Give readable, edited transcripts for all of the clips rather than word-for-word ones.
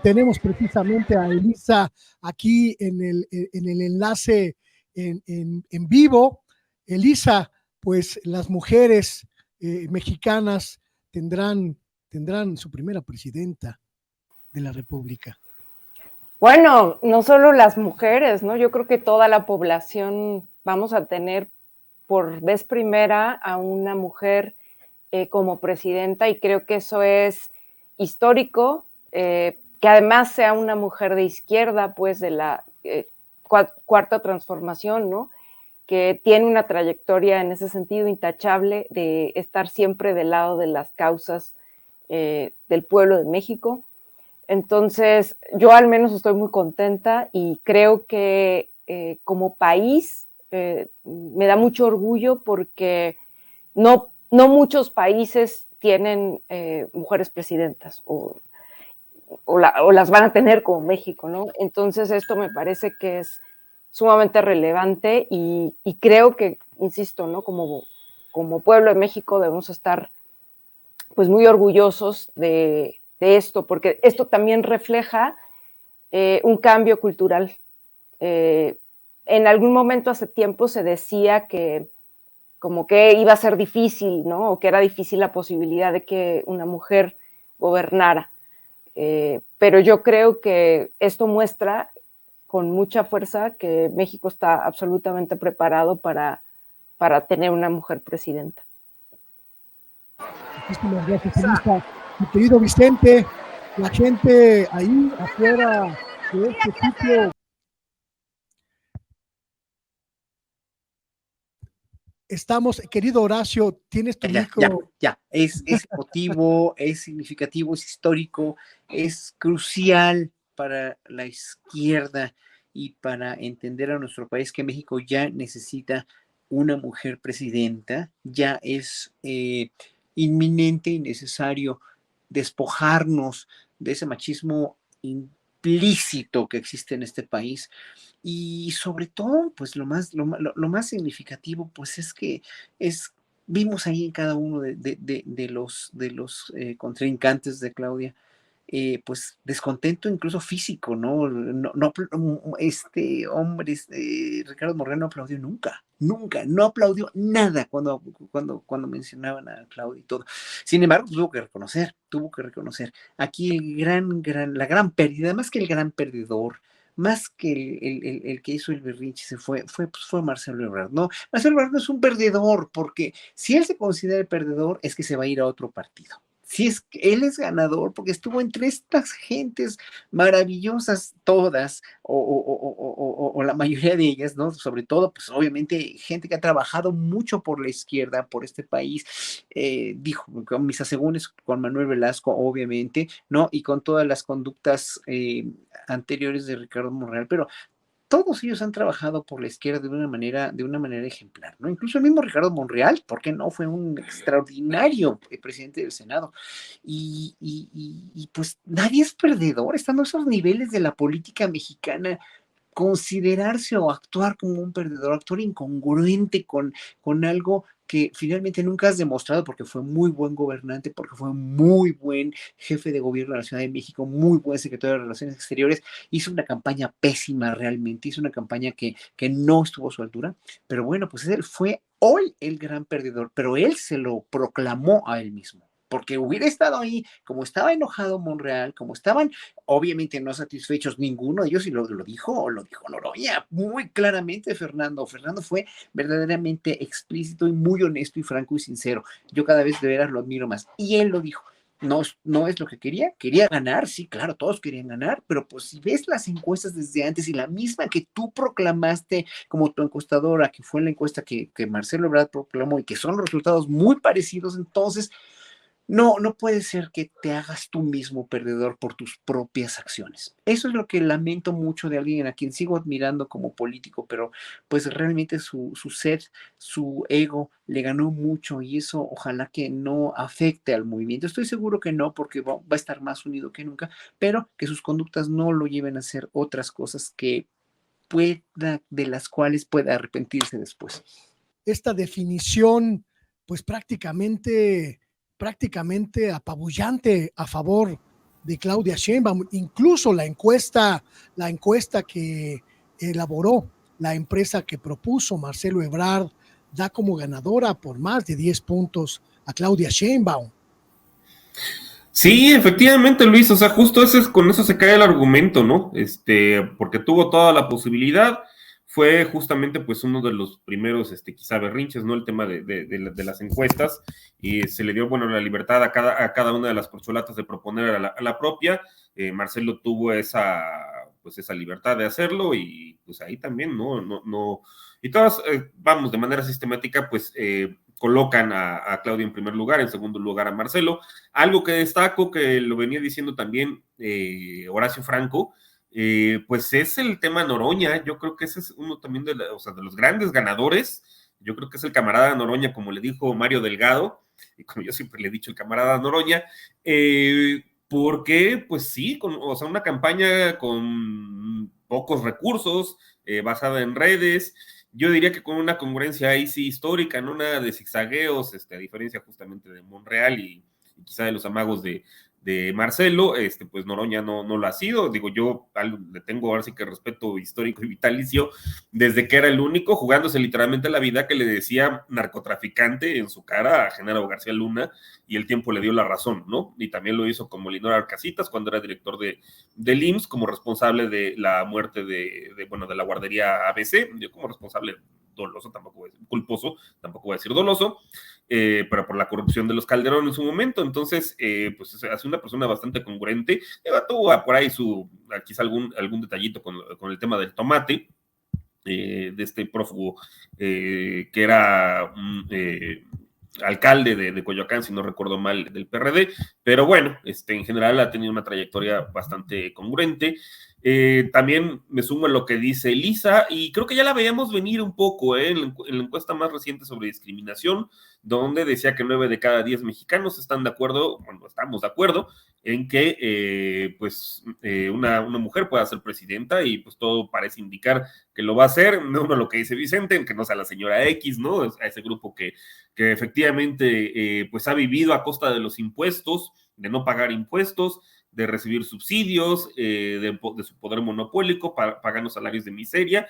tenemos precisamente a Elisa aquí en el enlace en vivo. Elisa, pues las mujeres mexicanas tendrán su primera presidenta de la República. Bueno, no solo las mujeres, ¿no? Yo creo que toda la población vamos a tener por vez primera a una mujer como presidenta, y creo que eso es histórico, que además sea una mujer de izquierda, pues de la cuarta transformación, ¿no? Que tiene una trayectoria en ese sentido intachable de estar siempre del lado de las causas del pueblo de México. Entonces, yo al menos estoy muy contenta y creo que como país me da mucho orgullo porque no muchos países tienen mujeres presidentas o las van a tener como México, ¿no? Entonces, esto me parece que es sumamente relevante y creo que, insisto, ¿no? Como pueblo de México debemos estar pues muy orgullosos de esto, porque esto también refleja un cambio cultural. En algún momento hace tiempo se decía que como que iba a ser difícil, ¿no? O que era difícil la posibilidad de que una mujer gobernara. Pero yo creo que esto muestra con mucha fuerza que México está absolutamente preparado para tener una mujer presidenta. Muchísimas gracias, Elisa. Mi querido Vicente, la gente ahí afuera de este sitio. Estamos, querido Horacio, tienes tu micro. Ya. Es emotivo, es significativo, es histórico, es crucial para la izquierda y para entender a nuestro país que México ya necesita una mujer presidenta, ya es inminente y necesario despojarnos de ese machismo implícito que existe en este país. Y sobre todo, pues lo más significativo, pues es que vimos ahí en cada uno de los contrincantes de Claudia, pues descontento incluso físico, ¿no? Este hombre, Ricardo Monreal no aplaudió nunca, no aplaudió nada cuando mencionaban a Claudia y todo. Sin embargo, tuvo que reconocer. Aquí la gran pérdida, más que el gran perdedor, más que el que hizo el berrinche fue Marcelo Ebrard, ¿no? Marcelo Ebrard no es un perdedor, porque si él se considera el perdedor, es que se va a ir a otro partido. Si es que él es ganador, porque estuvo entre estas gentes maravillosas todas, o la mayoría de ellas, ¿no? Sobre todo, pues obviamente, gente que ha trabajado mucho por la izquierda, por este país, dijo, con mis asegúnes, con Manuel Velasco, obviamente, ¿no? Y con todas las conductas anteriores de Ricardo Monreal, pero todos ellos han trabajado por la izquierda de una manera ejemplar, ¿no? Incluso el mismo Ricardo Monreal, ¿por qué no? Fue un extraordinario presidente del Senado. Y pues nadie es perdedor, estando a esos niveles de la política mexicana. Considerarse o actuar como un perdedor, actuar incongruente con algo que finalmente nunca has demostrado, porque fue muy buen gobernante, porque fue muy buen jefe de gobierno de la Ciudad de México, muy buen secretario de Relaciones Exteriores, hizo una campaña pésima realmente, hizo una campaña que no estuvo a su altura, pero bueno, pues él fue hoy el gran perdedor, pero él se lo proclamó a él mismo. Porque hubiera estado ahí, como estaba enojado Monreal, como estaban obviamente no satisfechos ninguno de ellos, y lo dijo Noroña muy claramente. Fernando fue verdaderamente explícito y muy honesto y franco y sincero. Yo cada vez de veras lo admiro más, y él lo dijo. No es lo que quería ganar, sí, claro, todos querían ganar, pero pues si ves las encuestas desde antes y la misma que tú proclamaste como tu encuestadora, que fue la encuesta que Marcelo Ebrard proclamó, y que son los resultados muy parecidos, entonces no puede ser que te hagas tú mismo perdedor por tus propias acciones. Eso es lo que lamento mucho de alguien a quien sigo admirando como político, pero pues realmente su sed, su ego le ganó mucho, y eso ojalá que no afecte al movimiento. Estoy seguro que no, porque va a estar más unido que nunca, pero que sus conductas no lo lleven a hacer otras cosas de las cuales pueda arrepentirse después. Esta definición, pues prácticamente apabullante a favor de Claudia Sheinbaum. Incluso la encuesta que elaboró la empresa que propuso Marcelo Ebrard da como ganadora por más de 10 puntos a Claudia Sheinbaum. Sí, efectivamente, Luis, o sea, justo con eso se cae el argumento, ¿no? Porque tuvo toda la posibilidad, fue justamente pues uno de los primeros, quizá berrinches, ¿no? El tema de las encuestas, y se le dio, bueno, la libertad a cada una de las corcholatas de proponer a la propia. Marcelo tuvo esa libertad de hacerlo, y pues ahí también, no, y todas, vamos, de manera sistemática, pues, colocan a Claudia en primer lugar, en segundo lugar a Marcelo. Algo que destaco, que lo venía diciendo también Horacio Franco, pues es el tema Noroña. Yo creo que ese es uno también de los grandes ganadores. Yo creo que es el camarada Noroña, como le dijo Mario Delgado, y como yo siempre le he dicho, el camarada Noroña, porque, pues sí, una campaña con pocos recursos, basada en redes. Yo diría que con una congruencia ahí sí histórica, no nada de zigzagueos, a diferencia justamente de Monreal y quizá de los amagos de Marcelo, pues Noroña no lo ha sido. Digo, yo le tengo ahora sí que respeto histórico y vitalicio, desde que era el único, jugándose literalmente la vida, que le decía narcotraficante en su cara a Genaro García Luna, y el tiempo le dio la razón, ¿no? Y también lo hizo con Molinor Arcasitas cuando era director del IMSS, como responsable de la muerte de la guardería ABC. Yo como responsable doloso, tampoco voy a decir culposo, tampoco voy a decir doloso, pero por la corrupción de los Calderón en su momento. Entonces, pues es una persona bastante congruente. Tuvo por ahí quizá algún detallito con el tema del tomate, de este prófugo que era alcalde de Coyoacán, si no recuerdo mal, del PRD, pero bueno, en general ha tenido una trayectoria bastante congruente. También me sumo a lo que dice Elisa, y creo que ya la veíamos venir un poco, en la encuesta más reciente sobre discriminación, donde decía que 9 de cada 10 mexicanos están de acuerdo, bueno, estamos de acuerdo, en que una mujer pueda ser presidenta, y pues todo parece indicar que lo va a hacer. No lo que dice Vicente, que no sea la señora X, ¿no? A ese grupo que efectivamente pues ha vivido a costa de los impuestos, de no pagar impuestos, de recibir subsidios, de su poder monopólico, pagando salarios de miseria.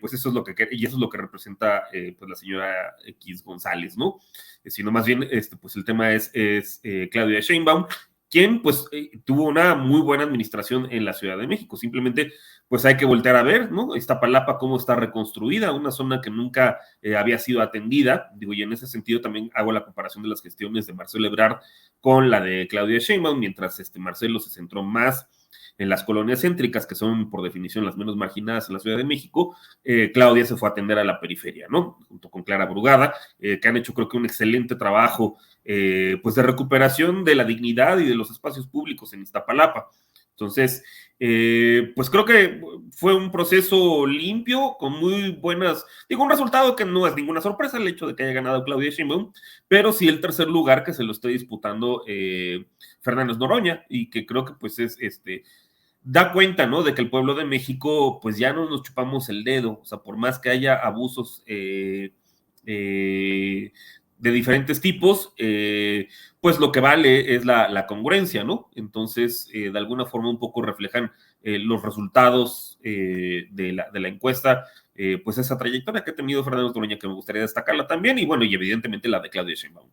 Pues eso es lo que representa pues la señora X González, ¿no? Sino más bien, pues el tema es Claudia Sheinbaum, quien pues tuvo una muy buena administración en la Ciudad de México. Simplemente pues hay que voltear a ver, ¿no? Iztapalapa, cómo está reconstruida, una zona que nunca había sido atendida. Digo, y en ese sentido también hago la comparación de las gestiones de Marcelo Ebrard con la de Claudia Sheinbaum, mientras Marcelo se centró más en las colonias céntricas, que son por definición las menos marginadas en la Ciudad de México. Claudia se fue a atender a la periferia, ¿no? Junto con Clara Brugada, que han hecho, creo que, un excelente trabajo pues de recuperación de la dignidad y de los espacios públicos en Iztapalapa. Entonces, pues creo que fue un proceso limpio, con muy buenas, un resultado que no es ninguna sorpresa el hecho de que haya ganado Claudia Sheinbaum, pero sí el tercer lugar que se lo esté disputando Fernández Noroña, y que creo que pues da cuenta, ¿no? De que el pueblo de México pues ya no nos chupamos el dedo. O sea, por más que haya abusos de diferentes tipos, pues lo que vale es la congruencia, ¿no? Entonces, de alguna forma un poco reflejan los resultados de la encuesta, pues esa trayectoria que ha tenido Fernández Noroña, que me gustaría destacarla también, y bueno, y evidentemente la de Claudia Sheinbaum.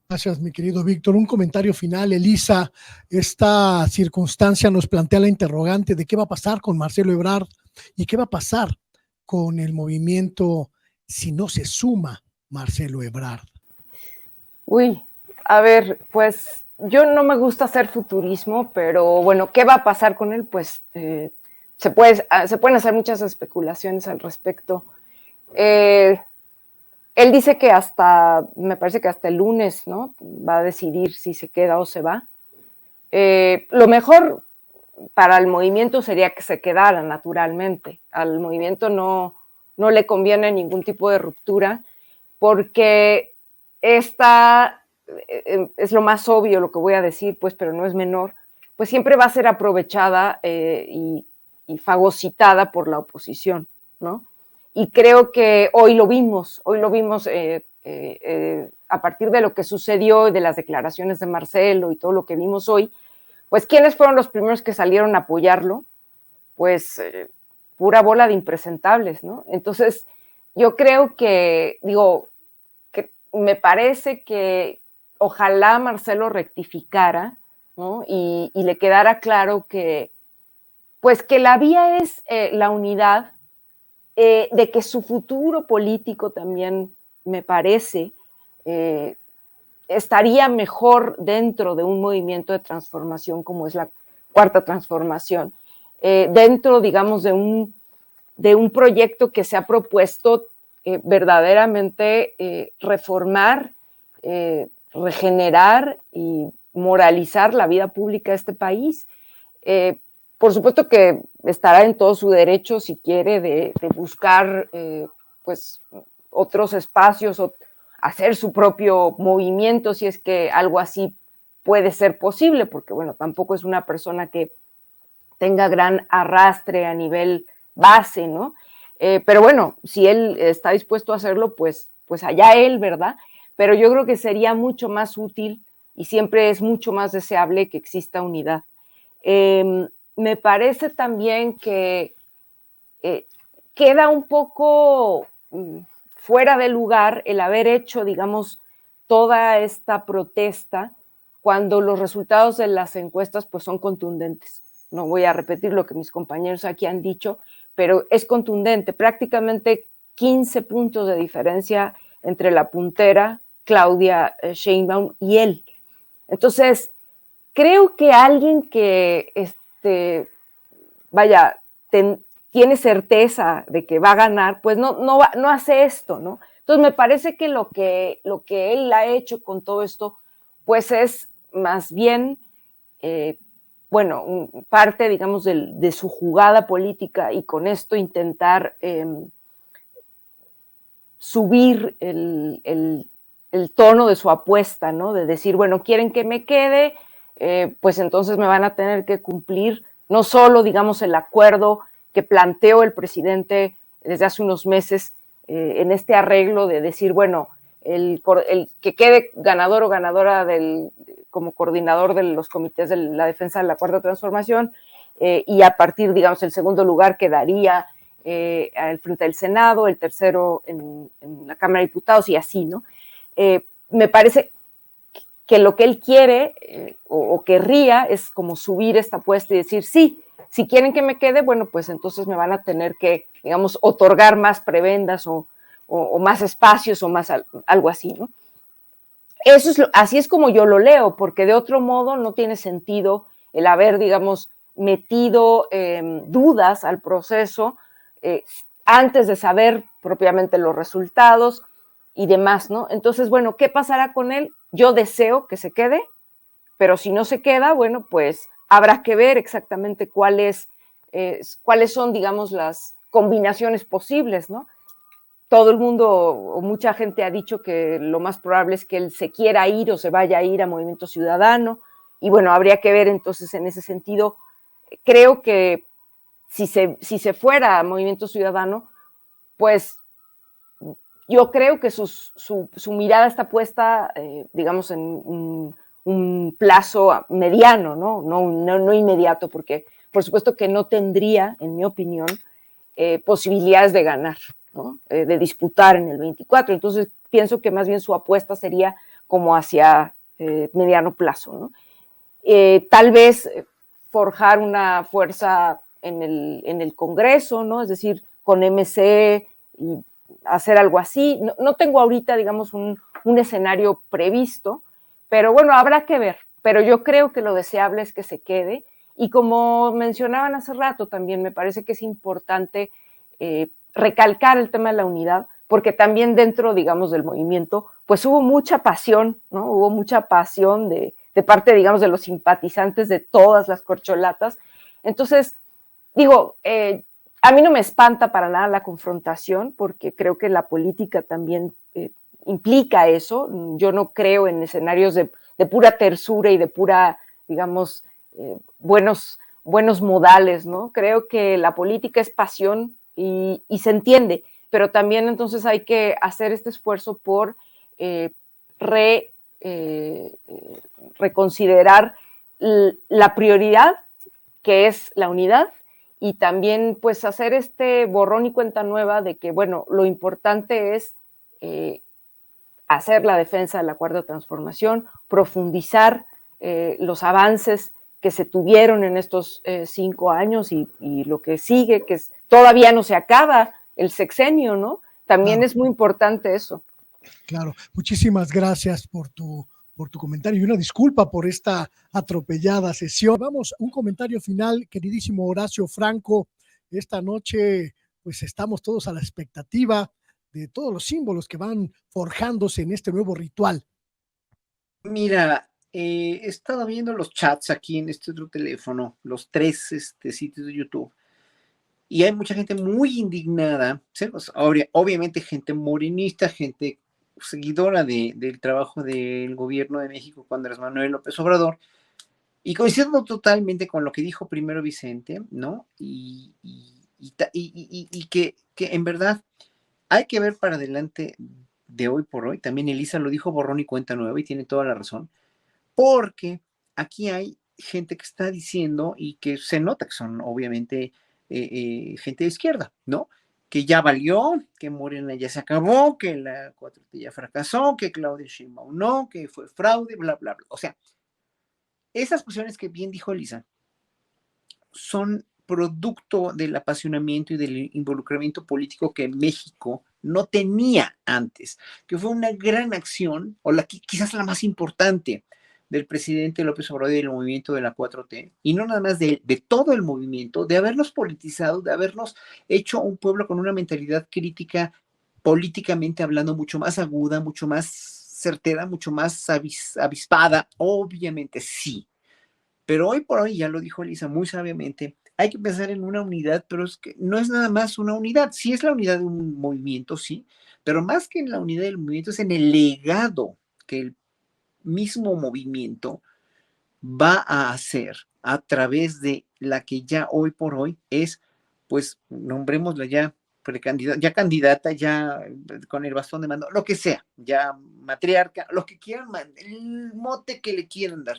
Gracias, mi querido Víctor. Un comentario final, Elisa. Esta circunstancia nos plantea la interrogante de qué va a pasar con Marcelo Ebrard y qué va a pasar con el movimiento si no se suma Marcelo Ebrard. Uy, a ver, pues yo no me gusta hacer futurismo, pero bueno, ¿qué va a pasar con él? Pues se pueden hacer muchas especulaciones al respecto. Él dice que me parece que hasta el lunes, ¿no? Va a decidir si se queda o se va. Lo mejor para el movimiento sería que se quedara naturalmente. Al movimiento no le conviene ningún tipo de ruptura, porque esta es lo más obvio lo que voy a decir, pues, pero no es menor, pues siempre va a ser aprovechada y fagocitada por la oposición, ¿no? y creo que hoy lo vimos a partir de lo que sucedió, de las declaraciones de Marcelo y todo lo que vimos hoy, pues ¿quiénes fueron los primeros que salieron a apoyarlo? Pues pura bola de impresentables, ¿no? Entonces, yo creo que, que me parece que ojalá Marcelo rectificara, ¿no? Y le quedara claro que, pues que la vía es la unidad, de que su futuro político también, me parece, estaría mejor dentro de un movimiento de transformación como es la Cuarta Transformación, dentro, digamos, de un proyecto que se ha propuesto verdaderamente reformar, regenerar y moralizar la vida pública de este país. Por supuesto que estará en todo su derecho, si quiere, de buscar pues otros espacios o hacer su propio movimiento, si es que algo así puede ser posible, porque bueno, tampoco es una persona que tenga gran arrastre a nivel base, ¿no? Pero bueno, si él está dispuesto a hacerlo, pues allá él, ¿verdad? Pero yo creo que sería mucho más útil y siempre es mucho más deseable que exista unidad. Me parece también que queda un poco fuera de lugar el haber hecho, digamos, toda esta protesta cuando los resultados de las encuestas pues son contundentes. No voy a repetir lo que mis compañeros aquí han dicho, pero es contundente, prácticamente 15 puntos de diferencia entre la puntera, Claudia Sheinbaum, y él. Entonces, creo que alguien que tiene certeza de que va a ganar, pues no hace esto, ¿no? Entonces me parece que lo que él ha hecho con todo esto, pues es más bien, parte, digamos, de su jugada política, y con esto intentar subir el tono de su apuesta, ¿no? De decir, bueno, quieren que me quede, pues entonces me van a tener que cumplir no solo, digamos, el acuerdo que planteó el presidente desde hace unos meses en este arreglo de decir, bueno, el que quede ganador o ganadora como coordinador de los comités de la defensa de la Cuarta Transformación, y a partir, digamos, el segundo lugar quedaría al frente del Senado, el tercero en la Cámara de Diputados y así, ¿no? Me parece que lo que él quiere o querría es como subir esta apuesta y decir, sí, si quieren que me quede, bueno, pues entonces me van a tener que, digamos, otorgar más prebendas o más espacios o más algo así, ¿no? Así es como yo lo leo, porque de otro modo no tiene sentido el haber, digamos, metido dudas al proceso antes de saber propiamente los resultados y demás, ¿no? Entonces, bueno, ¿qué pasará con él? Yo deseo que se quede, pero si no se queda, bueno, pues habrá que ver exactamente cuáles son, digamos, las combinaciones posibles, ¿no? Todo el mundo o mucha gente ha dicho que lo más probable es que él se quiera ir o se vaya a ir a Movimiento Ciudadano, y bueno, habría que ver entonces en ese sentido. Creo que si se fuera a Movimiento Ciudadano, pues yo creo que su mirada está puesta, digamos, en un plazo mediano, no inmediato, porque por supuesto que no tendría, en mi opinión, posibilidades de ganar, ¿no? De disputar en el 24. Entonces pienso que más bien su apuesta sería como hacia mediano plazo, ¿no? Tal vez forjar una fuerza en el Congreso, ¿no? Es decir, con MC y hacer algo así. No tengo ahorita, digamos, un escenario previsto, pero bueno, habrá que ver. Pero yo creo que lo deseable es que se quede, y como mencionaban hace rato también, me parece que es importante recalcar el tema de la unidad, porque también dentro, digamos, del movimiento, pues hubo mucha pasión, ¿no? Hubo mucha pasión de parte, digamos, de los simpatizantes de todas las corcholatas. Entonces, digo, a mí no me espanta para nada la confrontación, porque creo que la política también implica eso. Yo no creo en escenarios de pura tersura y de pura, digamos, buenos modales, ¿no? Creo que la política es pasión y se entiende. pero también entonces hay que hacer este esfuerzo por reconsiderar la prioridad, que es la unidad, y también pues hacer este borrón y cuenta nueva de que, bueno, lo importante es hacer la defensa de la Cuarta Transformación, profundizar los avances que se tuvieron en estos 5 años y lo que sigue, que todavía no se acaba el sexenio, ¿no? También Claro. es muy importante eso. Claro, muchísimas gracias por tu comentario y una disculpa por esta atropellada sesión. Vamos, un comentario final, queridísimo Horacio Franco. Esta noche, pues estamos todos a la expectativa de todos los símbolos que van forjándose en este nuevo ritual. Mira, he estado viendo los chats aquí en este otro teléfono, los 3 sitios de YouTube, y hay mucha gente muy indignada, ¿sí? Pues, obviamente gente morenista, gente seguidora del trabajo del gobierno de México con Andrés Manuel López Obrador, y coincido totalmente con lo que dijo primero Vicente, ¿no? Y que en verdad hay que ver para adelante de hoy por hoy. También Elisa lo dijo borrón y cuenta nueva y tiene toda la razón, porque aquí hay gente que está diciendo y que se nota que son obviamente gente de izquierda, ¿no? Que ya valió, que Morena ya se acabó, que la 4T ya fracasó, que Claudia Sheinbaum no, que fue fraude, bla, bla, bla. O sea, esas cuestiones que bien dijo Elisa son producto del apasionamiento y del involucramiento político que México no tenía antes, que fue una gran acción, o quizás la más importante del presidente López Obrador y del movimiento de la 4T, y no nada más de todo el movimiento, de habernos politizado, de habernos hecho un pueblo con una mentalidad crítica, políticamente hablando, mucho más aguda, mucho más certera, mucho más avispada, obviamente sí. Pero hoy por hoy, ya lo dijo Elisa muy sabiamente, hay que pensar en una unidad, pero es que no es nada más una unidad. Sí es la unidad de un movimiento, sí, pero más que en la unidad del movimiento es en el legado que el mismo movimiento va a hacer a través de la que ya hoy por hoy es, pues, nombrémosla ya precandidata, ya candidata, ya con el bastón de mando, lo que sea, ya matriarca, lo que quieran, el mote que le quieran dar.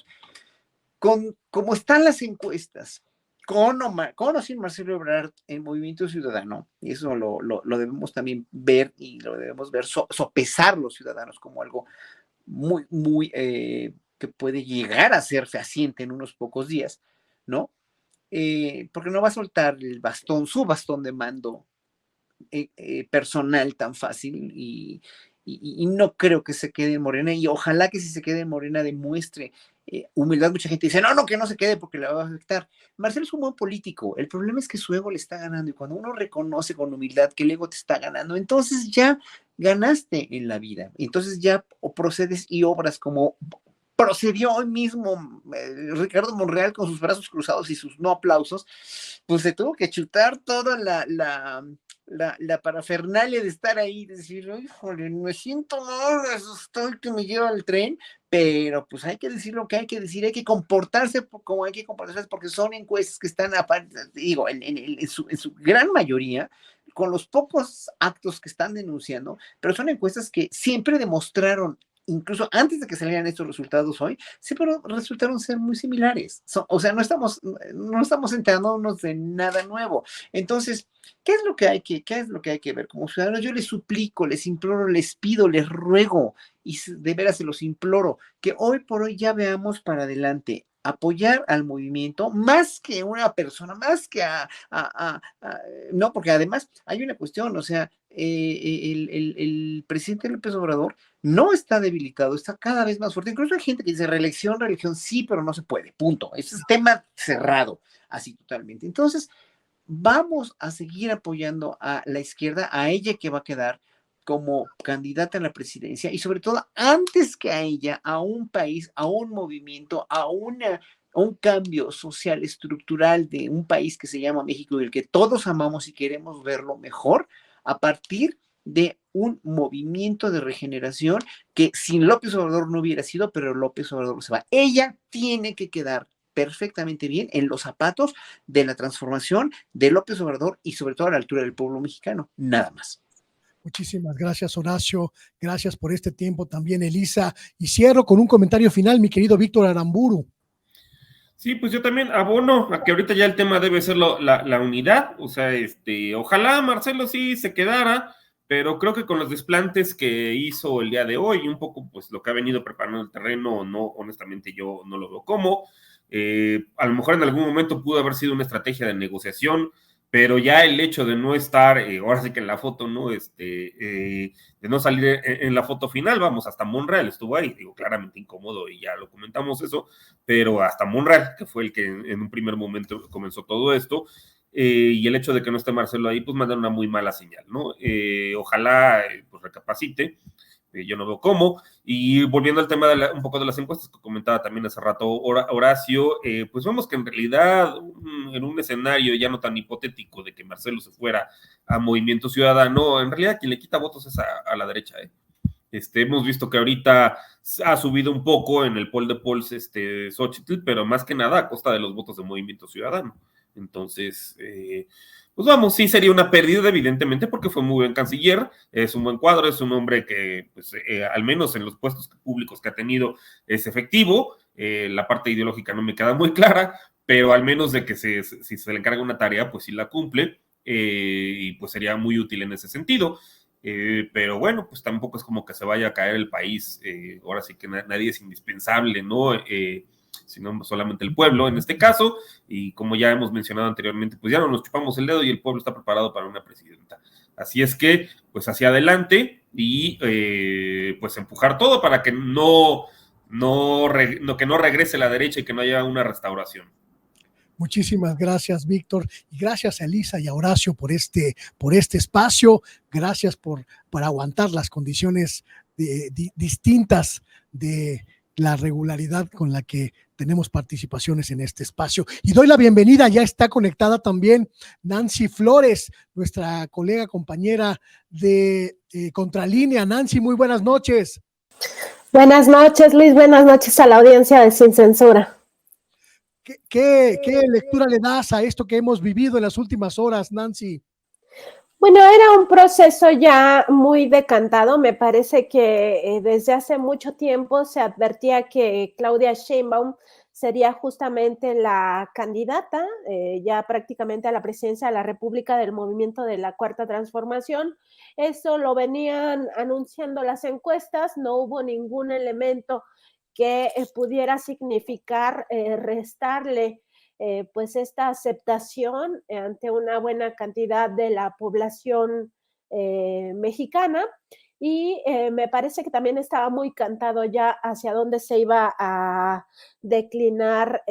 Como están las encuestas, con o sin Marcelo Ebrard en Movimiento Ciudadano, y eso lo debemos también ver y lo debemos ver, sopesar los ciudadanos como algo muy, muy, que puede llegar a ser fehaciente en unos pocos días, ¿no? Porque no va a soltar su bastón de mando personal tan fácil y no creo que se quede en Morena y ojalá que si se quede en Morena demuestre humildad. Mucha gente dice, no, que no se quede porque le va a afectar. Marcelo es un buen político, el problema es que su ego le está ganando y cuando uno reconoce con humildad que el ego te está ganando, entonces ya ganaste en la vida, entonces ya procedes y obras como procedió hoy mismo Ricardo Monreal con sus brazos cruzados y sus no aplausos, pues se tuvo que chutar toda la parafernalia de estar ahí, de decir, híjole, me siento mal, estoy que me lleva el tren, pero pues hay que decir lo que hay que decir, hay que comportarse como hay que comportarse, porque son encuestas que están, digo, en su gran mayoría, con los pocos actos que están denunciando, pero son encuestas que siempre demostraron, incluso antes de que salieran estos resultados hoy, siempre resultaron ser muy similares. O sea, no estamos enterándonos de nada nuevo. Entonces, ¿qué es lo que hay que ver? Como ciudadanos, yo les suplico, les imploro, les pido, les ruego, y de veras se los imploro, que hoy por hoy ya veamos para adelante, apoyar al movimiento más que una persona, más que no, porque además hay una cuestión, o sea, el presidente López Obrador no está debilitado, está cada vez más fuerte. Incluso hay gente que dice religión, sí, pero no se puede, punto. Ese es tema cerrado, así totalmente. Entonces, vamos a seguir apoyando a la izquierda, a ella que va a quedar como candidata a la presidencia y sobre todo antes que a ella, a un país, a un movimiento, a un cambio social estructural de un país que se llama México y el que todos amamos y queremos verlo mejor a partir de un movimiento de regeneración que sin López Obrador no hubiera sido, pero López Obrador se va. Ella tiene que quedar perfectamente bien en los zapatos de la transformación de López Obrador y sobre todo a la altura del pueblo mexicano, nada más. Muchísimas gracias, Horacio. Gracias por este tiempo también, Elisa. Y cierro con un comentario final, mi querido Víctor Aramburu. Sí, pues yo también abono a que ahorita ya el tema debe ser la unidad, o sea, ojalá Marcelo sí se quedara, pero creo que con los desplantes que hizo el día de hoy, y un poco pues lo que ha venido preparando el terreno, no, honestamente yo no lo veo como, a lo mejor en algún momento pudo haber sido una estrategia de negociación, pero ya el hecho de no estar, ahora sí que en la foto, ¿no? De no salir en la foto final, vamos, hasta Monreal estuvo ahí, digo, claramente incómodo y ya lo comentamos eso, pero hasta Monreal, que fue el que en un primer momento comenzó todo esto, y el hecho de que no esté Marcelo ahí, pues manda una muy mala señal, ¿no? Ojalá pues recapacite, yo no veo cómo, y volviendo al tema de un poco de las encuestas que comentaba también hace rato Horacio, pues vemos que en realidad en un escenario ya no tan hipotético de que Marcelo se fuera a Movimiento Ciudadano, en realidad quien le quita votos es a la derecha, hemos visto que ahorita ha subido un poco en el poll de polls Xochitl, pero más que nada a costa de los votos de Movimiento Ciudadano. Entonces, pues vamos, sí sería una pérdida, evidentemente, porque fue muy buen canciller, es un buen cuadro, es un hombre que, pues, al menos en los puestos públicos que ha tenido, es efectivo. La parte ideológica no me queda muy clara, pero al menos de que si se le encarga una tarea, pues sí la cumple, y pues sería muy útil en ese sentido. Pero bueno, pues tampoco es como que se vaya a caer el país, ahora sí que nadie es indispensable, ¿no? Sino solamente el pueblo en este caso, y como ya hemos mencionado anteriormente, pues ya no nos chupamos el dedo y el pueblo está preparado para una presidenta. Así es que, pues hacia adelante y pues empujar todo para que que no regrese la derecha y que no haya una restauración. Muchísimas gracias, Víctor, y gracias a Elisa y a Horacio por este espacio. Gracias por aguantar las condiciones distintas de la regularidad con la que tenemos participaciones en este espacio. Y doy la bienvenida, ya está conectada también Nancy Flores, nuestra colega, compañera de Contralínea. Nancy, muy buenas noches. Buenas noches, Luis, buenas noches a la audiencia de Sin Censura. ¿Qué lectura le das a esto que hemos vivido en las últimas horas, Nancy? Bueno, era un proceso ya muy decantado. Me parece que desde hace mucho tiempo se advertía que Claudia Sheinbaum sería justamente la candidata ya prácticamente a la presidencia de la República del movimiento de la Cuarta Transformación. Eso lo venían anunciando las encuestas, no hubo ningún elemento que pudiera significar restarle pues esta aceptación ante una buena cantidad de la población mexicana. Y me parece que también estaba muy cantado ya hacia dónde se iba a declinar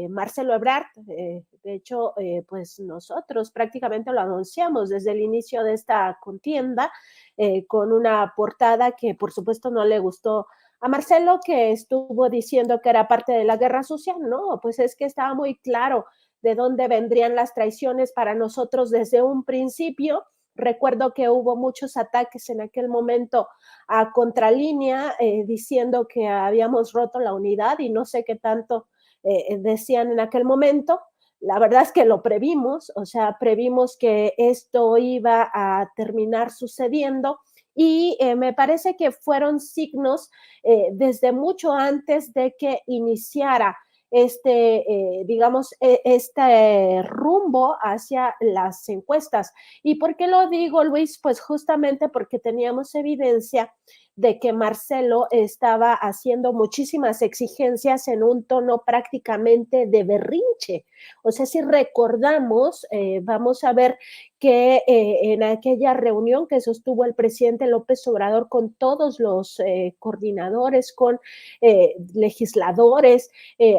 Marcelo Ebrard. De hecho, pues nosotros prácticamente lo anunciamos desde el inicio de esta contienda, con una portada que por supuesto no le gustó a Marcelo, que estuvo diciendo que era parte de la guerra sucia. No, pues es que estaba muy claro de dónde vendrían las traiciones para nosotros desde un principio. Recuerdo que hubo muchos ataques en aquel momento a Contralínea, diciendo que habíamos roto la unidad y no sé qué tanto decían en aquel momento. La verdad es que lo previmos, o sea, previmos que esto iba a terminar sucediendo. Y me parece que fueron signos desde mucho antes de que iniciara digamos, este rumbo hacia las encuestas. ¿Y por qué lo digo, Luis? Pues justamente porque teníamos evidencia de que Marcelo estaba haciendo muchísimas exigencias en un tono prácticamente de berrinche. O sea, si recordamos, vamos a ver que en aquella reunión que sostuvo el presidente López Obrador con todos los coordinadores, con legisladores,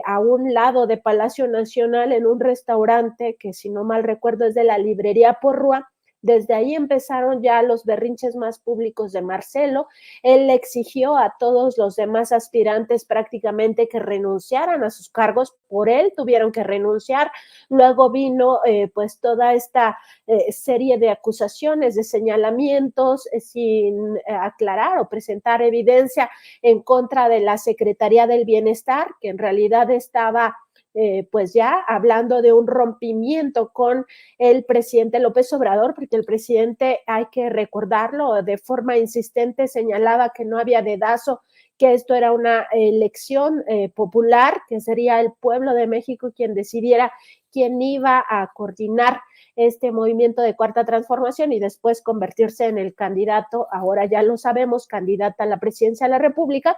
a un lado de Palacio Nacional, en un restaurante que, si no mal recuerdo, es de la librería Porrúa. Desde ahí empezaron ya los berrinches más públicos de Marcelo. Él le exigió a todos los demás aspirantes prácticamente que renunciaran a sus cargos, por él tuvieron que renunciar. Luego vino pues toda esta serie de acusaciones, de señalamientos sin aclarar o presentar evidencia en contra de la Secretaría del Bienestar, que en realidad estaba pues ya hablando de un rompimiento con el presidente López Obrador, porque el presidente, hay que recordarlo, de forma insistente señalaba que no había dedazo, que esto era una elección popular, que sería el pueblo de México quien decidiera quién iba a coordinar este movimiento de Cuarta Transformación y después convertirse en el candidato, ahora ya lo sabemos, candidata a la presidencia de la República.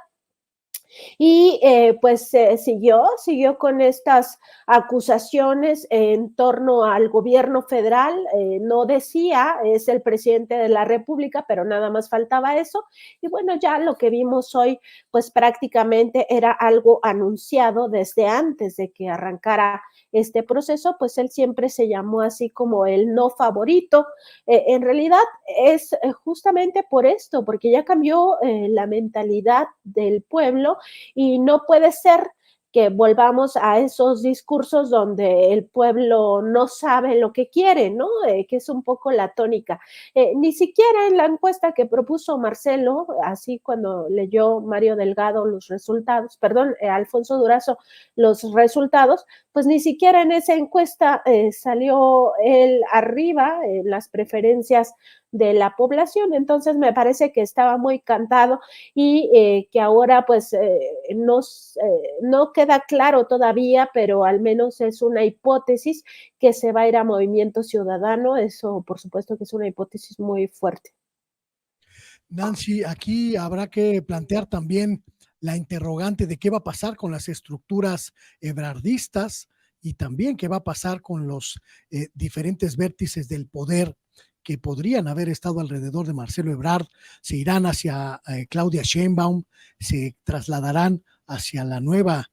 Y pues siguió con estas acusaciones en torno al gobierno federal, no decía, es el presidente de la República, pero nada más faltaba eso, y bueno, ya lo que vimos hoy, pues prácticamente era algo anunciado desde antes de que arrancara este proceso, pues él siempre se llamó así como el no favorito. En realidad es justamente por esto, porque ya cambió la mentalidad del pueblo y no puede ser que volvamos a esos discursos donde el pueblo no sabe lo que quiere, ¿no? Que es un poco la tónica. Ni siquiera en la encuesta que propuso Marcelo, así cuando leyó Mario Delgado los resultados, perdón, Alfonso Durazo los resultados, pues ni siquiera en esa encuesta salió él arriba en las preferencias de la población, entonces me parece que estaba muy cantado y que ahora pues no queda claro todavía, pero al menos es una hipótesis que se va a ir a Movimiento Ciudadano, eso por supuesto que es una hipótesis muy fuerte. Nancy, aquí habrá que plantear también la interrogante de qué va a pasar con las estructuras ebrardistas y también qué va a pasar con los diferentes vértices del poder que podrían haber estado alrededor de Marcelo Ebrard, se irán hacia Claudia Sheinbaum, se trasladarán hacia la nueva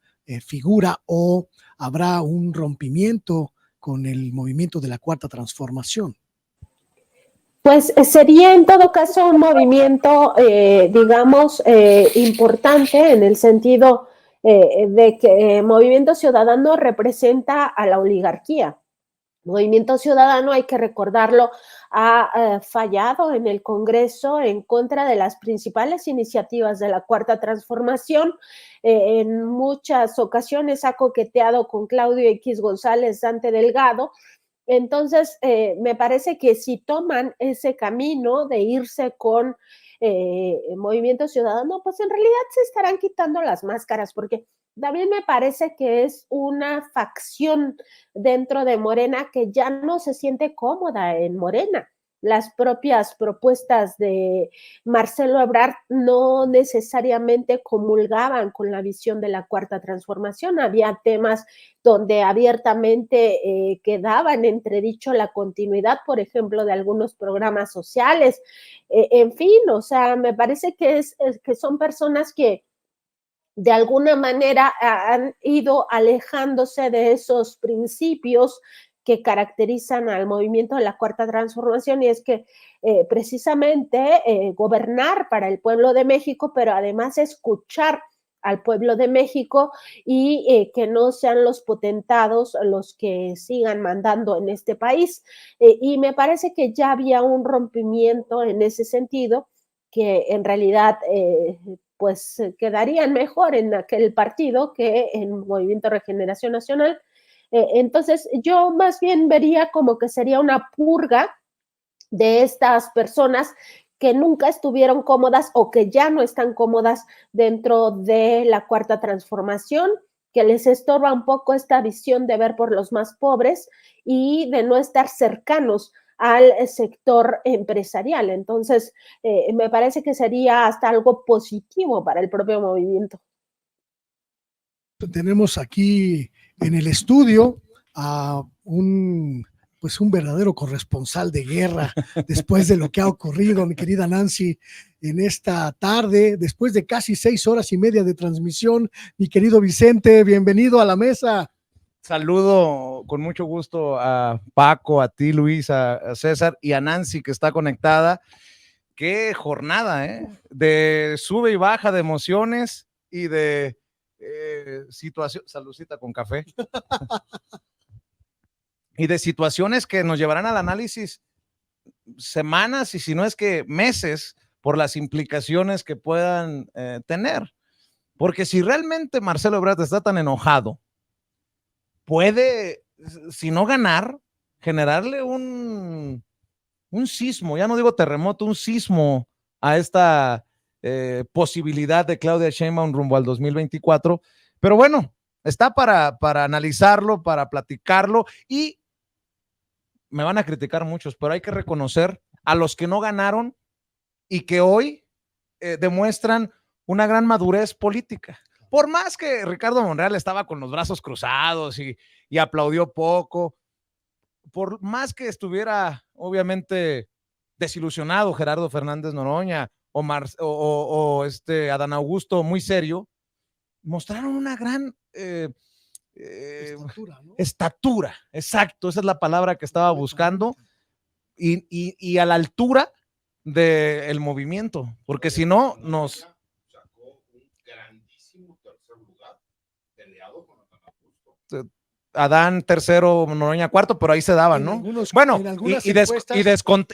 figura o habrá un rompimiento con el movimiento de la Cuarta Transformación. Pues sería en todo caso un movimiento, digamos, importante en el sentido de que Movimiento Ciudadano representa a la oligarquía. Movimiento Ciudadano, hay que recordarlo, ha fallado en el Congreso en contra de las principales iniciativas de la Cuarta Transformación. En muchas ocasiones ha coqueteado con Claudio X González, Dante Delgado. Entonces, me parece que si toman ese camino de irse con Movimiento Ciudadano, pues en realidad se estarán quitando las máscaras, porque también me parece que es una facción dentro de Morena que ya no se siente cómoda en Morena. Las propias propuestas de Marcelo Ebrard no necesariamente comulgaban con la visión de la Cuarta Transformación. Había temas donde abiertamente quedaba en entredicho la continuidad, por ejemplo, de algunos programas sociales. En fin, o sea, me parece que son personas que de alguna manera han ido alejándose de esos principios que caracterizan al movimiento de la Cuarta Transformación, y es que precisamente gobernar para el pueblo de México, pero además escuchar al pueblo de México y que no sean los potentados los que sigan mandando en este país. Y me parece que ya había un rompimiento en ese sentido, que en realidad pues quedarían mejor en aquel partido que en Movimiento Regeneración Nacional. Entonces yo más bien vería como que sería una purga de estas personas que nunca estuvieron cómodas o que ya no están cómodas dentro de la Cuarta Transformación, que les estorba un poco esta visión de ver por los más pobres y de no estar cercanos al sector empresarial. Entonces, me parece que sería hasta algo positivo para el propio movimiento. Tenemos aquí en el estudio a un verdadero corresponsal de guerra después de lo que ha ocurrido, mi querida Nancy, en esta tarde, después de casi 6 horas y media de transmisión. Mi querido Vicente, bienvenido a la mesa. Saludo con mucho gusto a Paco, a ti, Luis, a César y a Nancy, que está conectada. Qué jornada, de sube y baja de emociones y de situación, saludcita con café, y de situaciones que nos llevarán al análisis semanas y si no es que meses por las implicaciones que puedan tener. Porque si realmente Marcelo Ebrard está tan enojado puede, si no ganar, generarle un sismo, ya no digo terremoto, un sismo a esta posibilidad de Claudia Sheinbaum rumbo al 2024. Pero bueno, está para analizarlo, para platicarlo, y me van a criticar muchos, pero hay que reconocer a los que no ganaron y que hoy demuestran una gran madurez política. Por más que Ricardo Monreal estaba con los brazos cruzados y aplaudió poco, por más que estuviera obviamente desilusionado Gerardo Fernández Noroña o Adán Augusto muy serio, mostraron una gran Estatura, ¿no? estatura, exacto, esa es la palabra que estaba buscando, y a la altura del movimiento, porque si no nos sacó un grandísimo tercer lugar peleado con Adán Augusto. Adán tercero, Noroña cuarto, pero ahí se daban, ¿no? Bueno,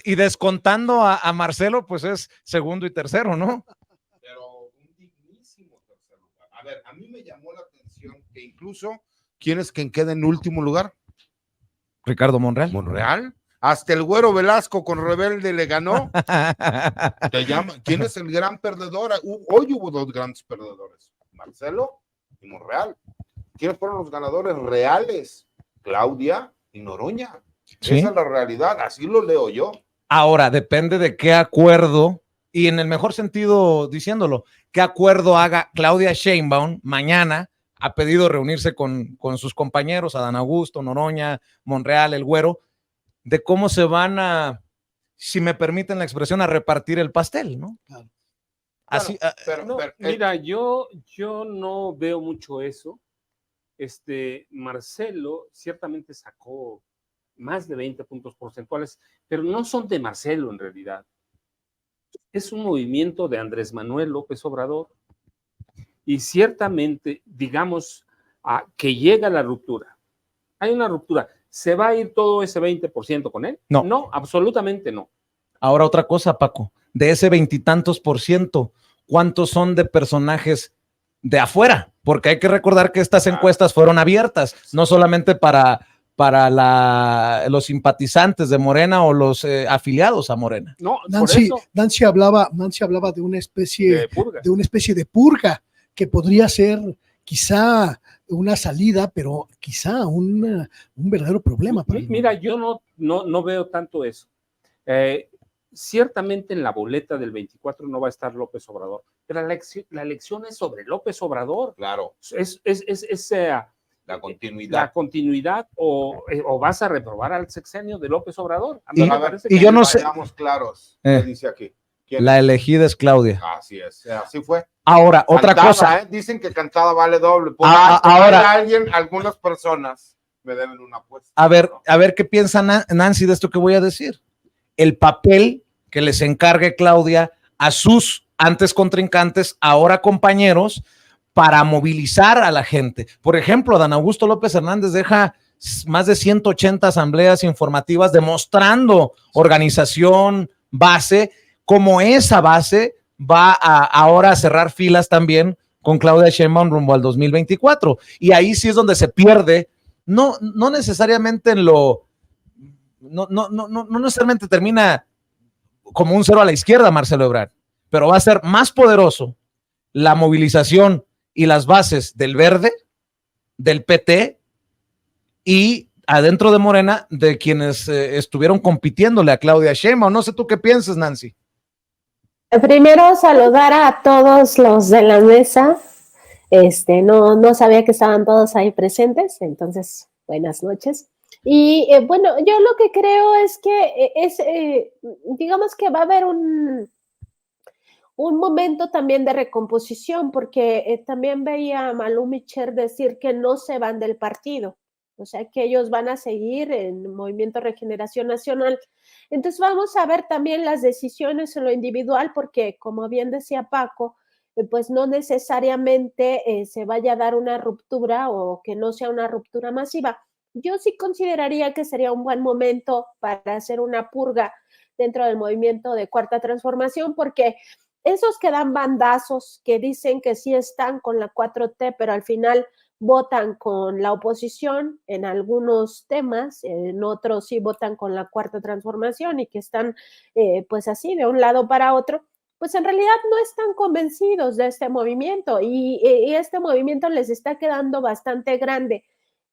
y descontando a Marcelo, pues es segundo y tercero, ¿no? Pero un dignísimo tercer lugar. A ver, a mí me llamó la atención que incluso, ¿quién es quien queda en último lugar? Ricardo Monreal. Monreal. Hasta el Güero Velasco con Rebelde le ganó. Te llama. ¿Quién es el gran perdedor? Hoy hubo dos grandes perdedores, Marcelo y Monreal. ¿Quiénes fueron los ganadores reales? Claudia y Noroña. ¿Sí? Esa es la realidad, así lo leo yo. Ahora, depende de qué acuerdo, y en el mejor sentido diciéndolo, qué acuerdo haga Claudia Sheinbaum mañana. Ha pedido reunirse con sus compañeros, Adán Augusto, Noroña, Monreal, el Güero, de cómo se van a, si me permiten la expresión, a repartir el pastel, ¿no? Claro. Así, mira, yo no veo mucho eso. Marcelo ciertamente sacó más de 20 puntos porcentuales, pero no son de Marcelo en realidad. Es un movimiento de Andrés Manuel López Obrador, y ciertamente, digamos, que llega la ruptura. Hay una ruptura. ¿Se va a ir todo ese 20% con él? No. No, absolutamente no. Ahora otra cosa, Paco, de ese veintitantos %, ¿cuántos son de personajes de afuera? Porque hay que recordar que estas encuestas fueron abiertas, no solamente para los simpatizantes de Morena o los afiliados a Morena. No, Nancy hablaba de una especie de purga que podría ser quizá una salida, pero quizá un verdadero problema para él. Mira, yo no veo tanto eso. Ciertamente en la boleta del 24 no va a estar López Obrador, pero la elección es sobre López Obrador. Claro. Es la continuidad. La continuidad o vas a reprobar al sexenio de López Obrador. Y yo no sé. Seamos claros, ¿qué dice aquí? La elegida es Claudia. Así es, así fue. Ahora, otra cosa. Dicen que cantada vale doble. Ahora, algunas personas me deben una apuesta. A ver qué piensa Nancy de esto que voy a decir. El papel que les encargue Claudia a sus antes contrincantes, ahora compañeros, para movilizar a la gente. Por ejemplo, Adán Augusto López Hernández deja más de 180 asambleas informativas demostrando organización, base, como esa base va ahora a cerrar filas también con Claudia Sheinbaum rumbo al 2024. Y ahí sí es donde se pierde, no necesariamente en lo, no necesariamente termina como un cero a la izquierda Marcelo Ebrard, pero va a ser más poderoso la movilización y las bases del Verde, del PT y adentro de Morena de quienes estuvieron compitiéndole a Claudia Sheinbaum. No sé tú qué piensas, Nancy. Primero saludar a todos los de la mesa. No sabía que estaban todos ahí presentes, entonces buenas noches. Y bueno, yo lo que creo es que digamos que va a haber un momento también de recomposición, porque también veía a Malú Micher decir que no se van del partido, o sea que ellos van a seguir en Movimiento Regeneración Nacional. Entonces vamos a ver también las decisiones en lo individual, porque como bien decía Paco, pues no necesariamente se vaya a dar una ruptura o que no sea una ruptura masiva. Yo sí consideraría que sería un buen momento para hacer una purga dentro del movimiento de Cuarta Transformación, porque esos que dan bandazos, que dicen que sí están con la 4T, pero al final votan con la oposición en algunos temas, en otros sí votan con la Cuarta Transformación y que están pues así de un lado para otro, pues en realidad no están convencidos de este movimiento y este movimiento les está quedando bastante grande.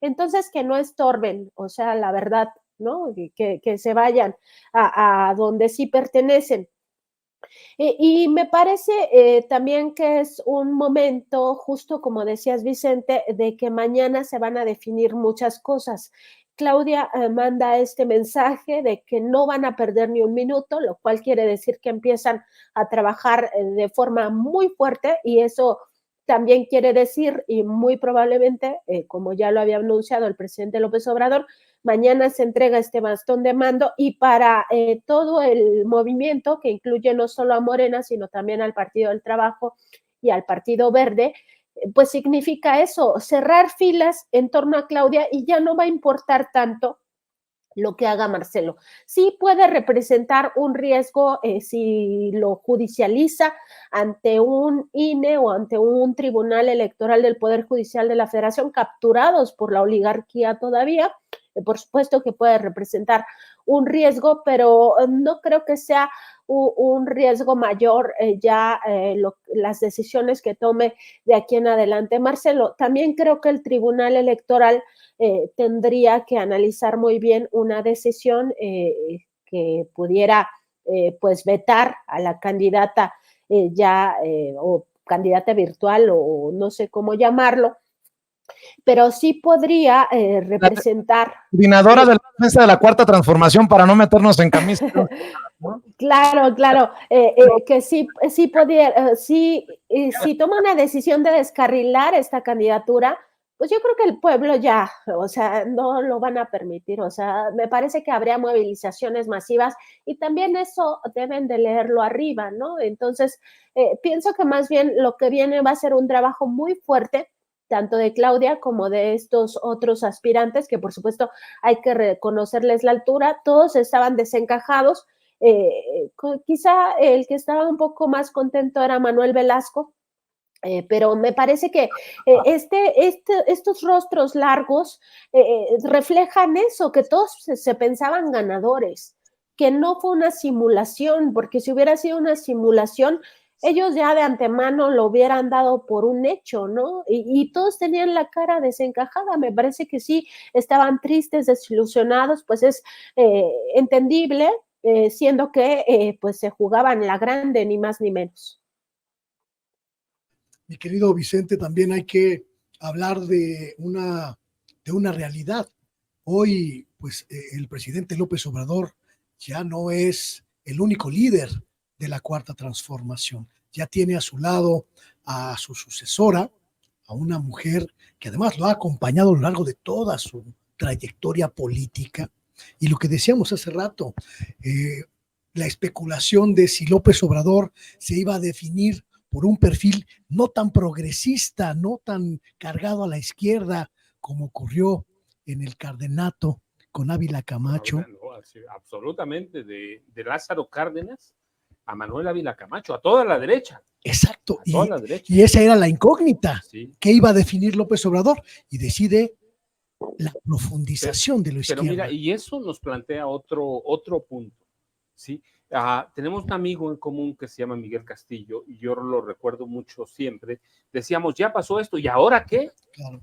Entonces, que no estorben, o sea, la verdad, ¿no? Que se vayan a donde sí pertenecen. Y me parece también que es un momento, justo como decías, Vicente, de que mañana se van a definir muchas cosas. Claudia manda este mensaje de que no van a perder ni un minuto, lo cual quiere decir que empiezan a trabajar de forma muy fuerte y eso también quiere decir, y muy probablemente, como ya lo había anunciado el presidente López Obrador, mañana se entrega este bastón de mando y para todo el movimiento, que incluye no solo a Morena, sino también al Partido del Trabajo y al Partido Verde, pues significa eso, cerrar filas en torno a Claudia y ya no va a importar tanto lo que haga Marcelo. Sí puede representar un riesgo si lo judicializa ante un INE o ante un tribunal electoral del Poder Judicial de la Federación, capturados por la oligarquía todavía. Por supuesto que puede representar un riesgo, pero no creo que sea un riesgo mayor las decisiones que tome de aquí en adelante Marcelo. También creo que el Tribunal Electoral tendría que analizar muy bien una decisión que pudiera pues vetar a la candidata o candidata virtual o no sé cómo llamarlo, pero sí podría representar. Coordinadora de la defensa de la Cuarta Transformación para no meternos en camisa. ¿No? Claro, que sí pudiera, si toma una decisión de descarrilar esta candidatura, pues yo creo que el pueblo ya, o sea, no lo van a permitir, o sea, me parece que habría movilizaciones masivas y también eso deben de leerlo arriba, ¿no? Entonces, pienso que más bien lo que viene va a ser un trabajo muy fuerte, tanto de Claudia como de estos otros aspirantes, que por supuesto hay que reconocerles la altura, todos estaban desencajados, quizá el que estaba un poco más contento era Manuel Velasco, pero me parece que estos rostros largos reflejan eso, que todos se pensaban ganadores, que no fue una simulación, porque si hubiera sido una simulación, ellos ya de antemano lo hubieran dado por un hecho, ¿no? Y todos tenían la cara desencajada, me parece que sí, estaban tristes, desilusionados, pues es entendible, siendo que pues se jugaban la grande, ni más ni menos. Mi querido Vicente, también hay que hablar de una realidad. Hoy, pues, el presidente López Obrador ya no es el único líder de la Cuarta Transformación. Ya tiene a su lado a su sucesora, a una mujer que además lo ha acompañado a lo largo de toda su trayectoria política. Y lo que decíamos hace rato, la especulación de si López Obrador se iba a definir por un perfil no tan progresista, no tan cargado a la izquierda como ocurrió en el Cardenato con Ávila Camacho. No, absolutamente, de Lázaro Cárdenas a Manuel Ávila Camacho, a toda la derecha. Exacto, la derecha. Y esa era la incógnita, sí. que iba a definir López Obrador, y decide la profundización de la izquierda. Pero mira, y eso nos plantea otro punto, ¿sí? Tenemos un amigo en común que se llama Miguel Castillo, y yo lo recuerdo mucho siempre. Decíamos, ya pasó esto, ¿y ahora qué? Claro.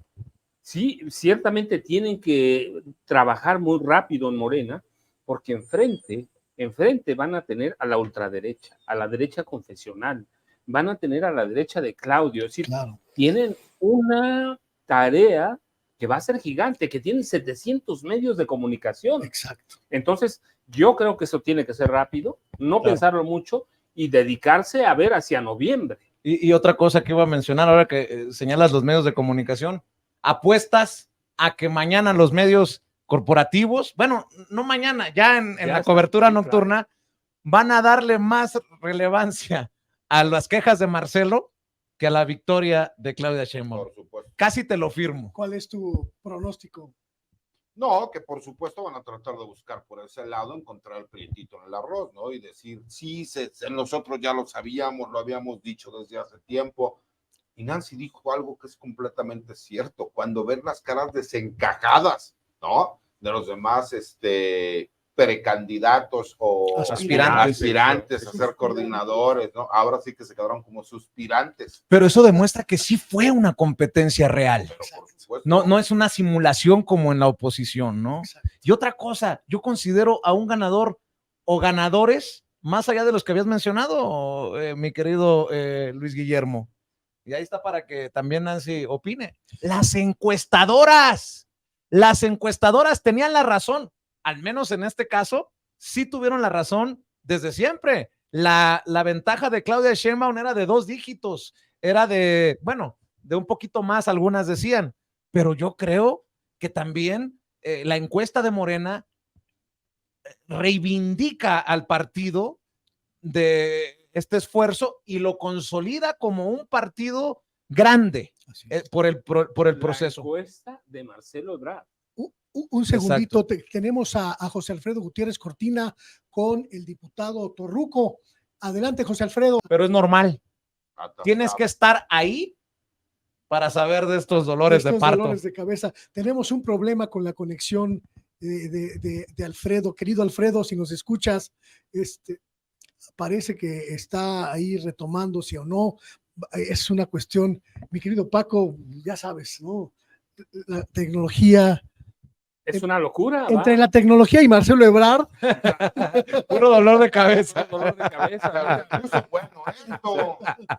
Sí, ciertamente tienen que trabajar muy rápido en Morena, porque enfrente van a tener a la ultraderecha, a la derecha confesional, van a tener a la derecha de Claudio, es decir, claro, tienen una tarea que va a ser gigante, que tienen 700 medios de comunicación. Exacto. Entonces, yo creo que eso tiene que ser rápido, no pensarlo mucho y dedicarse a ver hacia noviembre. Y otra cosa que iba a mencionar ahora que señalas los medios de comunicación, apuestas a que mañana los medios corporativos, bueno, no mañana, ya en la cobertura nocturna, claro, van a darle más relevancia a las quejas de Marcelo que a la victoria de Claudia Sheinbaum. Por supuesto. Casi te lo firmo. ¿Cuál es tu pronóstico? No, que por supuesto van a tratar de buscar por ese lado, encontrar el prietito en el arroz, ¿no? Y decir, sí, nosotros ya lo sabíamos, lo habíamos dicho desde hace tiempo, Y Nancy dijo algo que es completamente cierto. Cuando ven las caras desencajadas, ¿no? De los demás, precandidatos o aspirantes a ser coordinadores, ¿no? Ahora sí que se quedaron como suspirantes. Pero eso demuestra que sí fue una competencia real. No es una simulación como en la oposición, ¿no? Exacto. Y otra cosa, yo considero a un ganador o ganadores más allá de los que habías mencionado, mi querido Luis Guillermo. Y ahí está para que también Nancy opine. Las encuestadoras tenían la razón. Al menos en este caso, sí tuvieron la razón desde siempre. La ventaja de Claudia Sheinbaum era de 2 dígitos, era de un poquito más, algunas decían, pero yo creo que también la encuesta de Morena reivindica al partido de este esfuerzo y lo consolida como un partido grande por el proceso. La encuesta de Marcelo Ebrard. Un segundito, tenemos a José Alfredo Gutiérrez Cortina con el diputado Torruco. Adelante, José Alfredo. Pero es normal. Tienes que estar ahí para saber de estos dolores de parto. Dolores de cabeza. Tenemos un problema con la conexión de Alfredo. Querido Alfredo, si nos escuchas, parece que está ahí retomándose o no. Es una cuestión, mi querido Paco, ya sabes, ¿no? La tecnología. Es una locura. Entre la tecnología y Marcelo Ebrard. Puro dolor de cabeza. Dolor de cabeza.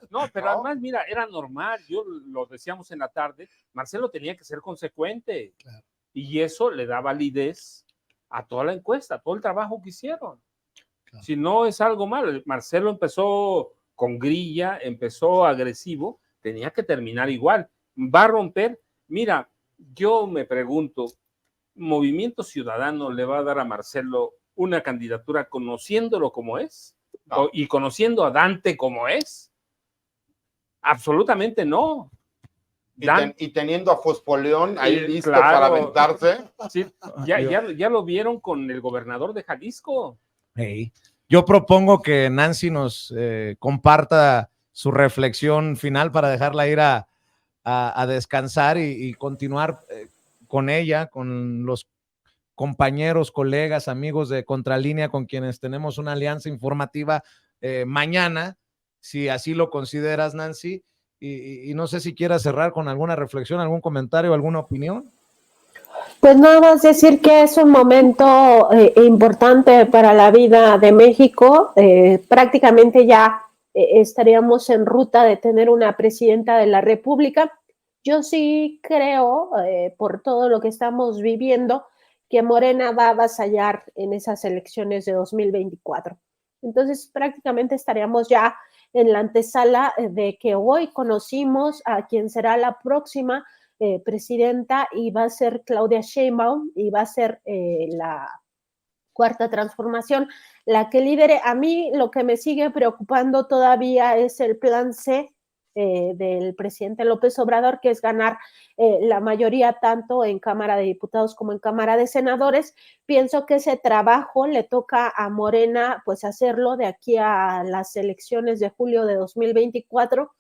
No, pero además, mira, era normal. Yo lo decíamos en la tarde. Marcelo tenía que ser consecuente. Claro. Y eso le da validez a toda la encuesta, a todo el trabajo que hicieron. Claro. Si no es algo malo. Marcelo empezó con grilla, empezó agresivo, tenía que terminar igual. Va a romper. Mira, yo me pregunto, ¿Movimiento Ciudadano le va a dar a Marcelo una candidatura conociéndolo como es? No. ¿Y conociendo a Dante como es? Absolutamente no. Y teniendo a Fosfoleón ahí listo para aventarse. Sí, ya lo vieron con el gobernador de Jalisco. Hey. Yo propongo que Nancy nos comparta su reflexión final para dejarla ir a descansar y continuar con ella, con los compañeros, colegas, amigos de Contralínea, con quienes tenemos una alianza informativa mañana, si así lo consideras, Nancy, y no sé si quieras cerrar con alguna reflexión, algún comentario, alguna opinión. Pues nada más decir que es un momento importante para la vida de México. Prácticamente ya estaríamos en ruta de tener una presidenta de la República. Yo sí creo, por todo lo que estamos viviendo, que Morena va a avasallar en esas elecciones de 2024. Entonces, prácticamente estaríamos ya en la antesala de que hoy conocimos a quien será la próxima presidenta, y va a ser Claudia Sheinbaum, y va a ser la Cuarta Transformación la que lidere. A mí lo que me sigue preocupando todavía es el plan C del presidente López Obrador, que es ganar la mayoría tanto en Cámara de Diputados como en Cámara de Senadores. Pienso que ese trabajo le toca a Morena pues hacerlo de aquí a las elecciones de julio de 2024.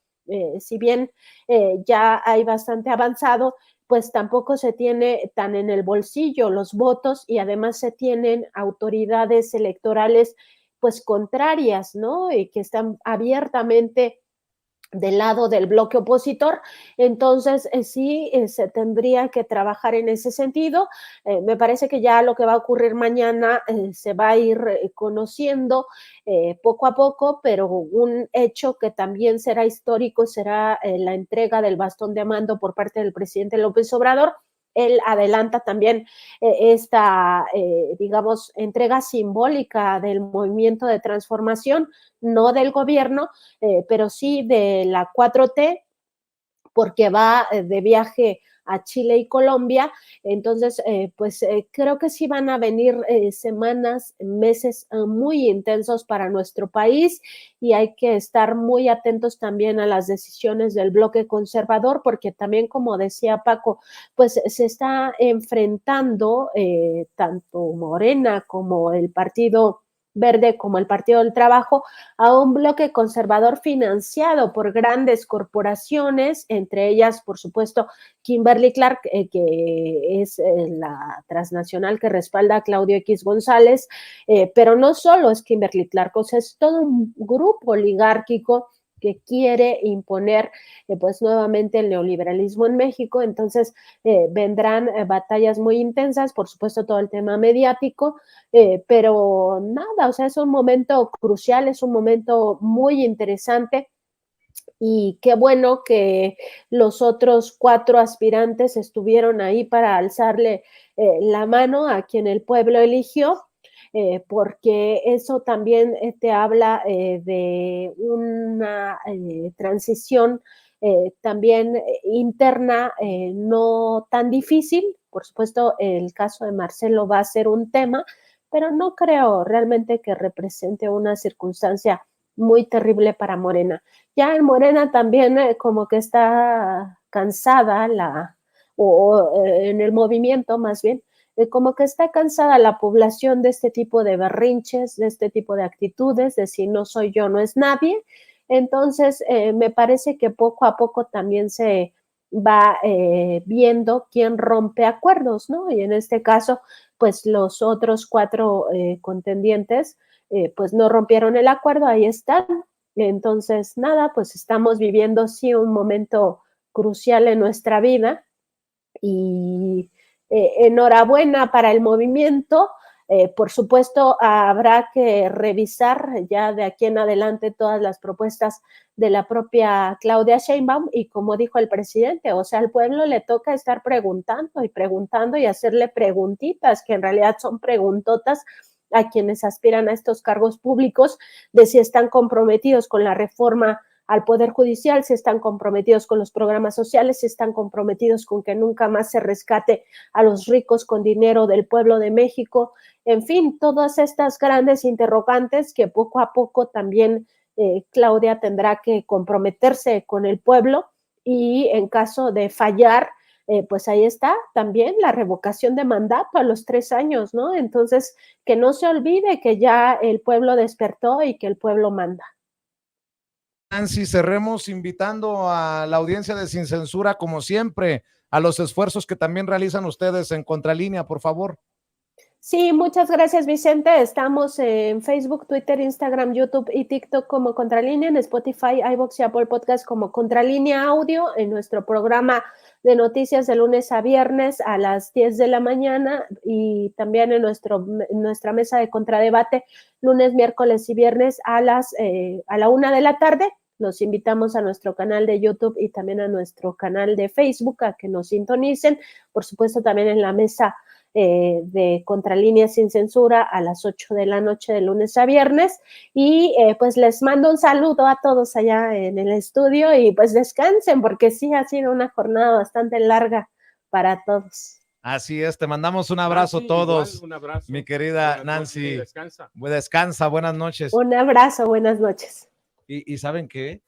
Si bien ya hay bastante avanzado, pues tampoco se tiene tan en el bolsillo los votos, y además se tienen autoridades electorales pues contrarias, ¿no? Y que están abiertamente del lado del bloque opositor. Entonces sí se tendría que trabajar en ese sentido. Me parece que ya lo que va a ocurrir mañana se va a ir conociendo poco a poco, pero un hecho que también será histórico será la entrega del bastón de mando por parte del presidente López Obrador. Él adelanta también esta, digamos, entrega simbólica del movimiento de transformación, no del gobierno, pero sí de la 4T, porque va de viaje a Chile y Colombia. Entonces, creo que sí van a venir semanas, meses muy intensos para nuestro país, y hay que estar muy atentos también a las decisiones del bloque conservador, porque también, como decía Paco, pues se está enfrentando tanto Morena como el partido Verde como el Partido del Trabajo a un bloque conservador financiado por grandes corporaciones, entre ellas, por supuesto, Kimberly Clark, que es la transnacional que respalda a Claudio X González, pero no solo es Kimberly Clark, o sea, es todo un grupo oligárquico que quiere imponer pues nuevamente el neoliberalismo en México. Entonces vendrán batallas muy intensas, por supuesto todo el tema mediático, pero nada, o sea, es un momento crucial, es un momento muy interesante. Y qué bueno que los otros 4 aspirantes estuvieron ahí para alzarle la mano a quien el pueblo eligió, porque eso también te habla de una transición también interna no tan difícil. Por supuesto, el caso de Marcelo va a ser un tema, pero no creo realmente que represente una circunstancia muy terrible para Morena. Ya en Morena también como que está cansada en el movimiento más bien, como que está cansada la población de este tipo de berrinches, de este tipo de actitudes, de si no soy yo, no es nadie. Entonces, me parece que poco a poco también se va viendo quién rompe acuerdos, ¿no? Y en este caso, pues los otros 4 contendientes, pues no rompieron el acuerdo, ahí están. Entonces, nada, pues estamos viviendo sí un momento crucial en nuestra vida y enhorabuena para el movimiento. Por supuesto, habrá que revisar ya de aquí en adelante todas las propuestas de la propia Claudia Sheinbaum y como dijo el presidente, o sea, al pueblo le toca estar preguntando y hacerle preguntitas, que en realidad son preguntotas a quienes aspiran a estos cargos públicos, de si están comprometidos con la reforma al Poder Judicial, si están comprometidos con los programas sociales, si están comprometidos con que nunca más se rescate a los ricos con dinero del pueblo de México. En fin, todas estas grandes interrogantes que poco a poco también Claudia tendrá que comprometerse con el pueblo y en caso de fallar, pues ahí está también la revocación de mandato a los 3 años, ¿no? Entonces, que no se olvide que ya el pueblo despertó y que el pueblo manda. Nancy, cerremos invitando a la audiencia de Sin Censura, como siempre, a los esfuerzos que también realizan ustedes en Contralínea, por favor. Sí, muchas gracias, Vicente. Estamos en Facebook, Twitter, Instagram, YouTube y TikTok como Contralínea, en Spotify, iVoox y Apple Podcast como Contralínea Audio, en nuestro programa de noticias de lunes a viernes a las 10 de la mañana y también en nuestra mesa de contradebate lunes, miércoles y viernes a la 1 de la tarde. Los invitamos a nuestro canal de YouTube y también a nuestro canal de Facebook a que nos sintonicen. Por supuesto, también en la mesa de Contralínea Sin Censura a las 8 de la noche de lunes a viernes y pues les mando un saludo a todos allá en el estudio y pues descansen porque sí ha sido una jornada bastante larga para todos. Así es, te mandamos un abrazo a todos, igual, un abrazo. mi querida Buenas Nancy. noches, descansa. Descansa, buenas noches. Un abrazo, buenas noches. ¿Y saben qué?